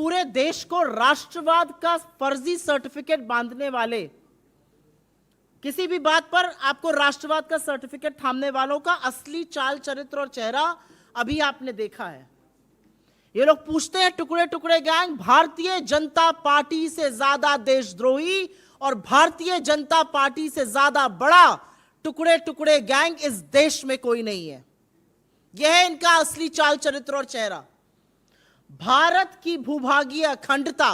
पूरे देश को राष्ट्रवाद का फर्जी सर्टिफिकेट बांधने वाले, किसी भी बात पर आपको राष्ट्रवाद का सर्टिफिकेट थामने वालों का असली चाल चरित्र और चेहरा अभी आपने देखा है। ये लोग पूछते हैं टुकड़े टुकड़े गैंग भारतीय जनता पार्टी से ज्यादा देशद्रोही और भारतीय जनता पार्टी से ज्यादा बड़ा टुकड़े टुकड़े गैंग इस देश में कोई नहीं है। यह है इनका असली चाल चरित्र और चेहरा। भारत की भूभागीय अखंडता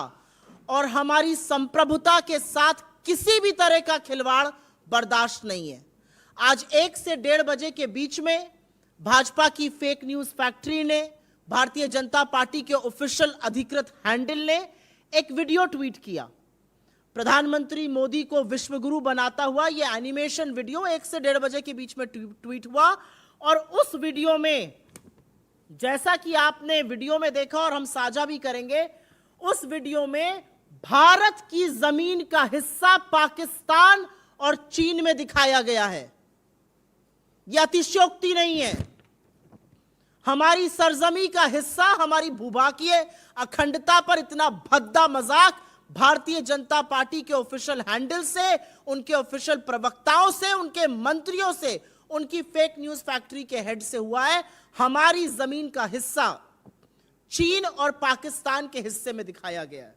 और हमारी संप्रभुता के साथ किसी भी तरह का खिलवाड़ बर्दाश्त नहीं है। आज 1 से 1:30 बजे के बीच में भाजपा की फेक न्यूज फैक्ट्री ने, भारतीय जनता पार्टी के ऑफिशियल अधिकृत हैंडल ने एक वीडियो ट्वीट किया। प्रधानमंत्री मोदी को विश्वगुरु बनाता हुआ यह एनिमेशन वीडियो 1 से 1:30 बजे के बीच में ट्वीट हुआ। और उस वीडियो में, जैसा कि आपने वीडियो में देखा और हम साझा भी करेंगे, उस वीडियो में भारत की जमीन का हिस्सा पाकिस्तान और चीन में दिखाया गया है। यह अतिशयोक्ति नहीं है। हमारी सरजमी का हिस्सा, हमारी भूभागीय अखंडता पर इतना भद्दा मजाक भारतीय जनता पार्टी के ऑफिशियल हैंडल से, उनके ऑफिशियल प्रवक्ताओं से, उनके मंत्रियों से, उनकी फेक न्यूज फैक्ट्री के हेड से हुआ है। हमारी जमीन का हिस्सा चीन और पाकिस्तान के हिस्से में दिखाया गया है।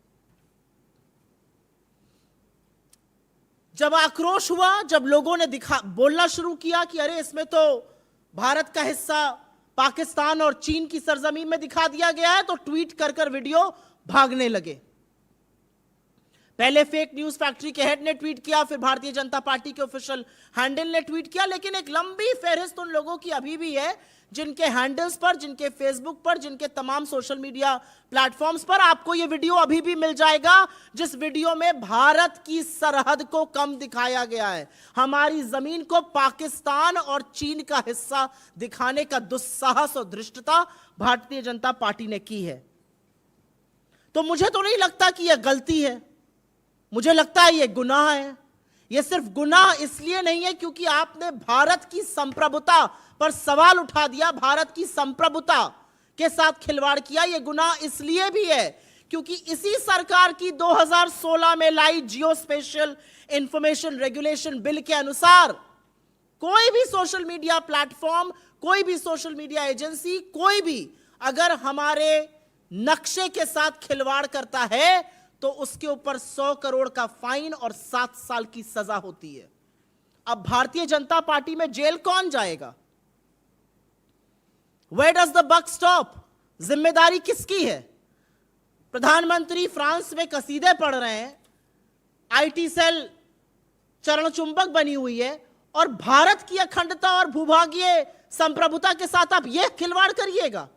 जब आक्रोश हुआ, जब लोगों ने बोलना शुरू किया कि अरे इसमें तो भारत का हिस्सा पाकिस्तान और चीन की सरजमीन में दिखा दिया गया है, तो ट्वीट कर वीडियो भागने लगे। पहले फेक न्यूज फैक्ट्री के हेड ने ट्वीट किया, फिर भारतीय जनता पार्टी के ऑफिशियल हैंडल ने ट्वीट किया। लेकिन एक लंबी फहरिस्त उन लोगों की अभी भी है जिनके हैंडल्स पर, जिनके फेसबुक पर, जिनके तमाम सोशल मीडिया प्लेटफॉर्म्स पर आपको यह वीडियो अभी भी मिल जाएगा, जिस वीडियो में भारत की सरहद को कम दिखाया गया है। हमारी जमीन को पाकिस्तान और चीन का हिस्सा दिखाने का दुस्साहस और धृष्टता भारतीय जनता पार्टी ने की है। तो मुझे तो नहीं लगता कि यह गलती है, मुझे लगता है यह गुनाह है। यह सिर्फ गुनाह इसलिए नहीं है क्योंकि आपने भारत की संप्रभुता पर सवाल उठा दिया, भारत की संप्रभुता के साथ खिलवाड़ किया। यह गुनाह इसलिए भी है क्योंकि इसी सरकार की 2016 में लाई जियो स्पेशियल इंफॉर्मेशन रेगुलेशन बिल के अनुसार कोई भी सोशल मीडिया प्लेटफॉर्म, कोई भी सोशल मीडिया एजेंसी, कोई भी अगर हमारे नक्शे के साथ खिलवाड़ करता है तो उसके ऊपर 100 करोड़ का फाइन और 7 साल की सजा होती है। अब भारतीय जनता पार्टी में जेल कौन जाएगा? Where does the buck stop? जिम्मेदारी किसकी है? प्रधानमंत्री फ्रांस में कसीदे पढ़ रहे हैं, आईटी सेल चरण चुंबक बनी हुई है, और भारत की अखंडता और भूभागीय संप्रभुता के साथ आप यह खिलवाड़ करिएगा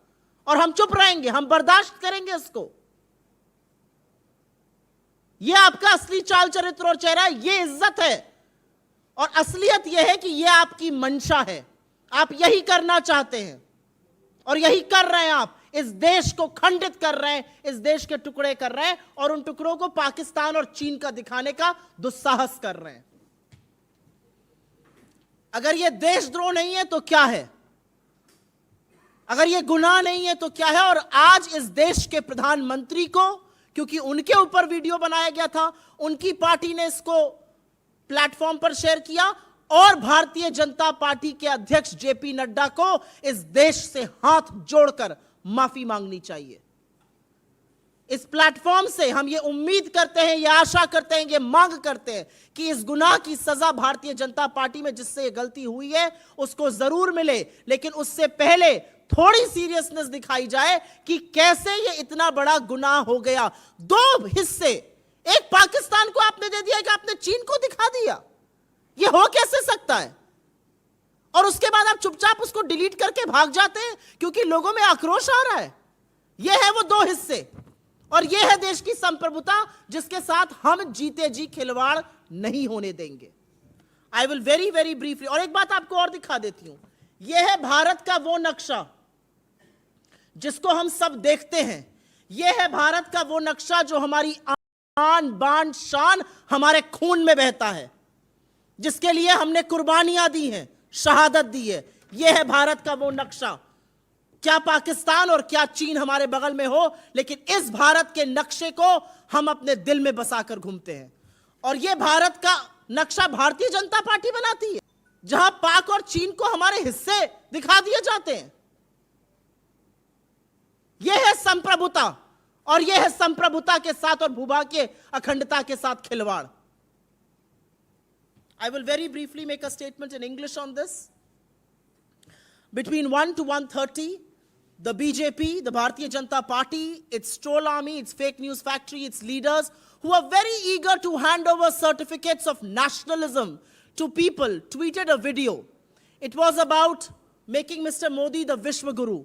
और हम चुप रहेंगे, हम बर्दाश्त करेंगे इसको? यह आपका असली चाल चरित्र और चेहरा, यह इज्जत है। और असलियत यह है कि यह आपकी मंशा है, आप यही करना चाहते हैं और यही कर रहे हैं। आप इस देश को खंडित कर रहे हैं, इस देश के टुकड़े कर रहे हैं और उन टुकड़ों को पाकिस्तान और चीन का दिखाने का दुस्साहस कर रहे हैं। अगर यह देशद्रोह नहीं है तो क्या है? अगर यह गुनाह नहीं है तो क्या है? और आज इस देश के प्रधानमंत्री को, क्योंकि उनके ऊपर वीडियो बनाया गया था, उनकी पार्टी ने इसको प्लेटफॉर्म पर शेयर किया और भारतीय जनता पार्टी के अध्यक्ष जेपी नड्डा को इस देश से हाथ जोड़कर माफी मांगनी चाहिए। इस प्लेटफॉर्म से हम ये उम्मीद करते हैं, ये आशा करते हैं, ये मांग करते हैं कि इस गुनाह की सजा भारतीय जनता पार्टी में जिससे ये गलती हुई है उसको जरूर मिले, लेकिन उससे पहले थोड़ी सीरियसनेस दिखाई जाए कि कैसे ये इतना बड़ा गुनाह हो गया। 2 हिस्से, एक पाकिस्तान को आपने दे दिया, कि आपने चीन को दिखा दिया। ये हो कैसे सकता है? और उसके बाद आप चुपचाप उसको डिलीट करके भाग जाते हैं क्योंकि लोगों में आक्रोश आ रहा है। ये है वो 2 हिस्से, और ये है देश की संप्रभुता जिसके साथ हम जीते जी खिलवाड़ नहीं होने देंगे। I will very very briefly, और एक बात आपको और दिखा देती हूं। यह है भारत का वो नक्शा जिसको हम सब देखते हैं। यह है भारत का वो नक्शा जो हमारी आन बान शान हमारे खून में बहता है, जिसके लिए हमने कुर्बानियां दी हैं, शहादत दी है। यह है भारत का वो नक्शा। क्या पाकिस्तान और क्या चीन हमारे बगल में हो, लेकिन इस भारत के नक्शे को हम अपने दिल में बसाकर घूमते हैं। और यह भारत का नक्शा भारतीय जनता पार्टी बनाती है, जहां पाक और चीन को हमारे हिस्से दिखा दिए जाते हैं। यह है संप्रभुता, और यह है संप्रभुता के साथ और भूभाग के अखंडता के साथ खिलवाड़। I will very briefly make a statement in English on this. Between 1 to 1:30, the BJP, the Bharatiya Janata Party, its troll army, its fake news factory, its leaders, who are very eager to hand over certificates of nationalism to people, tweeted a video. It was about making Mr. Modi the Vishwa Guru.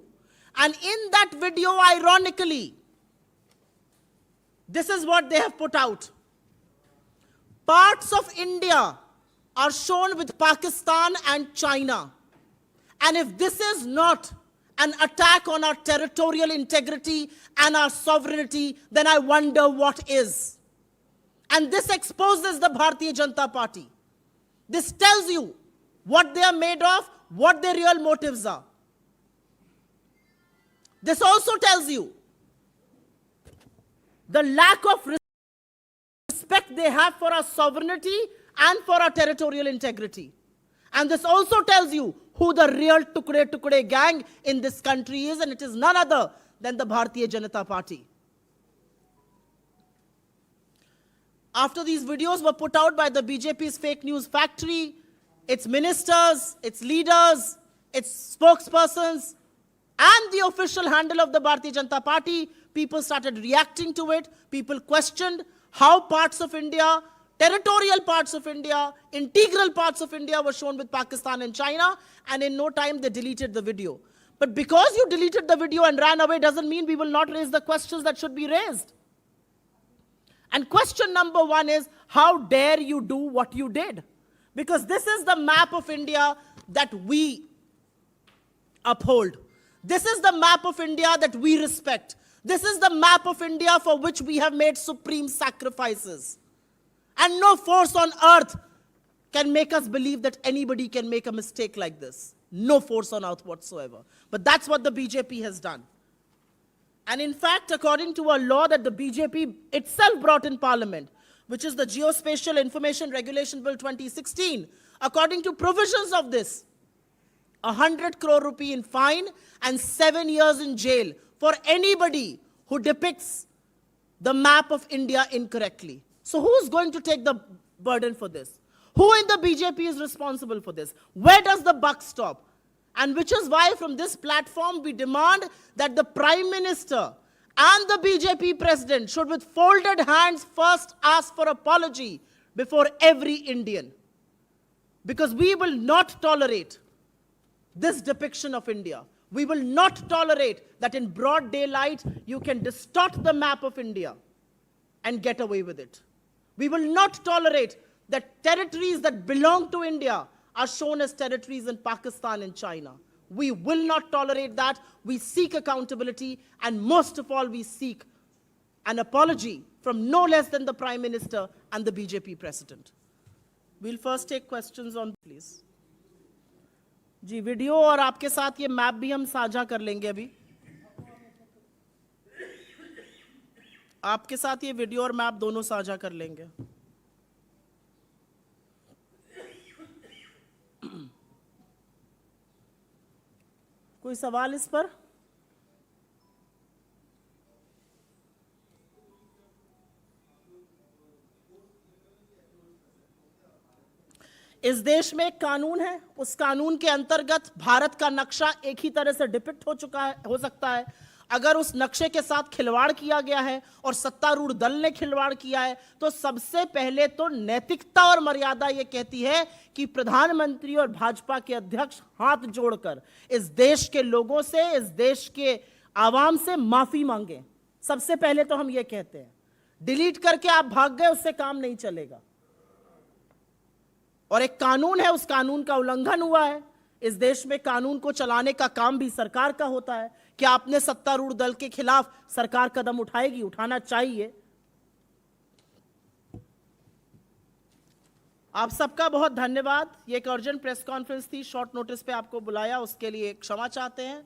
And in that video, ironically, this is what they have put out. Parts of India are shown with Pakistan and China. And if this is not an attack on our territorial integrity and our sovereignty, then I wonder what is. And this exposes the Bharatiya Janata Party. This tells you what they are made of, what their real motives are. This also tells you the lack of respect they have for our sovereignty and for our territorial integrity. And this also tells you who the real Tukde gang in this country is, and it is none other than the Bharatiya Janata Party. After these videos were put out by the BJP's fake news factory, its ministers, its leaders, its spokespersons, and the official handle of the Bharatiya Janata Party, people started reacting to it. People questioned how parts of India, territorial parts of India, integral parts of India were shown with Pakistan and China, and in no time they deleted the video. But because you deleted the video and ran away doesn't mean we will not raise the questions that should be raised. And question number one is, how dare you do what you did? Because this is the map of India that we uphold. This is the map of India that we respect. This is the map of India for which we have made supreme sacrifices. And no force on earth can make us believe that anybody can make a mistake like this. No force on earth whatsoever. But that's what the BJP has done. And in fact, according to a law that the BJP itself brought in Parliament, which is the Geospatial Information Regulation Bill 2016, according to provisions of this, 100 crore rupee in fine and 7 years in jail for anybody who depicts the map of India incorrectly. So who's going to take the burden for this? Who in the BJP is responsible for this? Where does the buck stop? And which is why from this platform we demand that the Prime Minister and the BJP President should with folded hands first ask for apology before every Indian. Because we will not tolerate this depiction of India. We will not tolerate that in broad daylight you can distort the map of India and get away with it. We will not tolerate that territories that belong to India are shown as territories in Pakistan and China. We will not tolerate that. We seek accountability, and most of all, we seek an apology from no less than the Prime Minister and the BJP President. We'll first take questions on, please. जी, video और आपके साथ ये map भी हम साझा कर लेंगे अभी। आपके साथ ये वीडियो और मैप दोनों साझा कर लेंगे। कोई सवाल इस पर? इस देश में एक कानून है, उस कानून के अंतर्गत भारत का नक्शा एक ही तरह से डिपिक्ट हो सकता है। अगर उस नक्शे के साथ खिलवाड़ किया गया है और सत्तारूढ़ दल ने खिलवाड़ किया है, तो सबसे पहले तो नैतिकता और मर्यादा यह कहती है कि प्रधानमंत्री और भाजपा के अध्यक्ष हाथ जोड़कर इस देश के लोगों से, इस देश के आवाम से माफी मांगे। सबसे पहले तो हम ये कहते हैं। डिलीट करके आप भाग गए, उससे काम नहीं चलेगा। और एक कानून है, उस कानून का उल्लंघन हुआ है। इस देश में कानून को चलाने का काम भी सरकार का होता है। क्या आपने सत्तारूढ़ दल के खिलाफ सरकार कदम उठाएगी? उठाना चाहिए। आप सबका बहुत धन्यवाद। ये एक अर्जेंट प्रेस कॉन्फ्रेंस थी, शॉर्ट नोटिस पे आपको बुलाया, उसके लिए क्षमा चाहते हैं।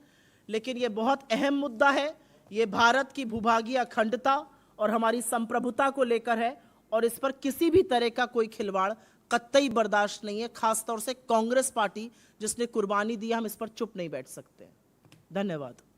लेकिन ये बहुत अहम मुद्दा है। ये भारत की भूभागीय अखंडता और हमारी संप्रभुता को लेकर है और इस पर किसी भी तरह का कोई खिलवाड़ कतई बर्दाश्त नहीं है। खासतौर से कांग्रेस पार्टी जिसने कुर्बानी दी, हम इस पर चुप नहीं बैठ सकते। धन्यवाद।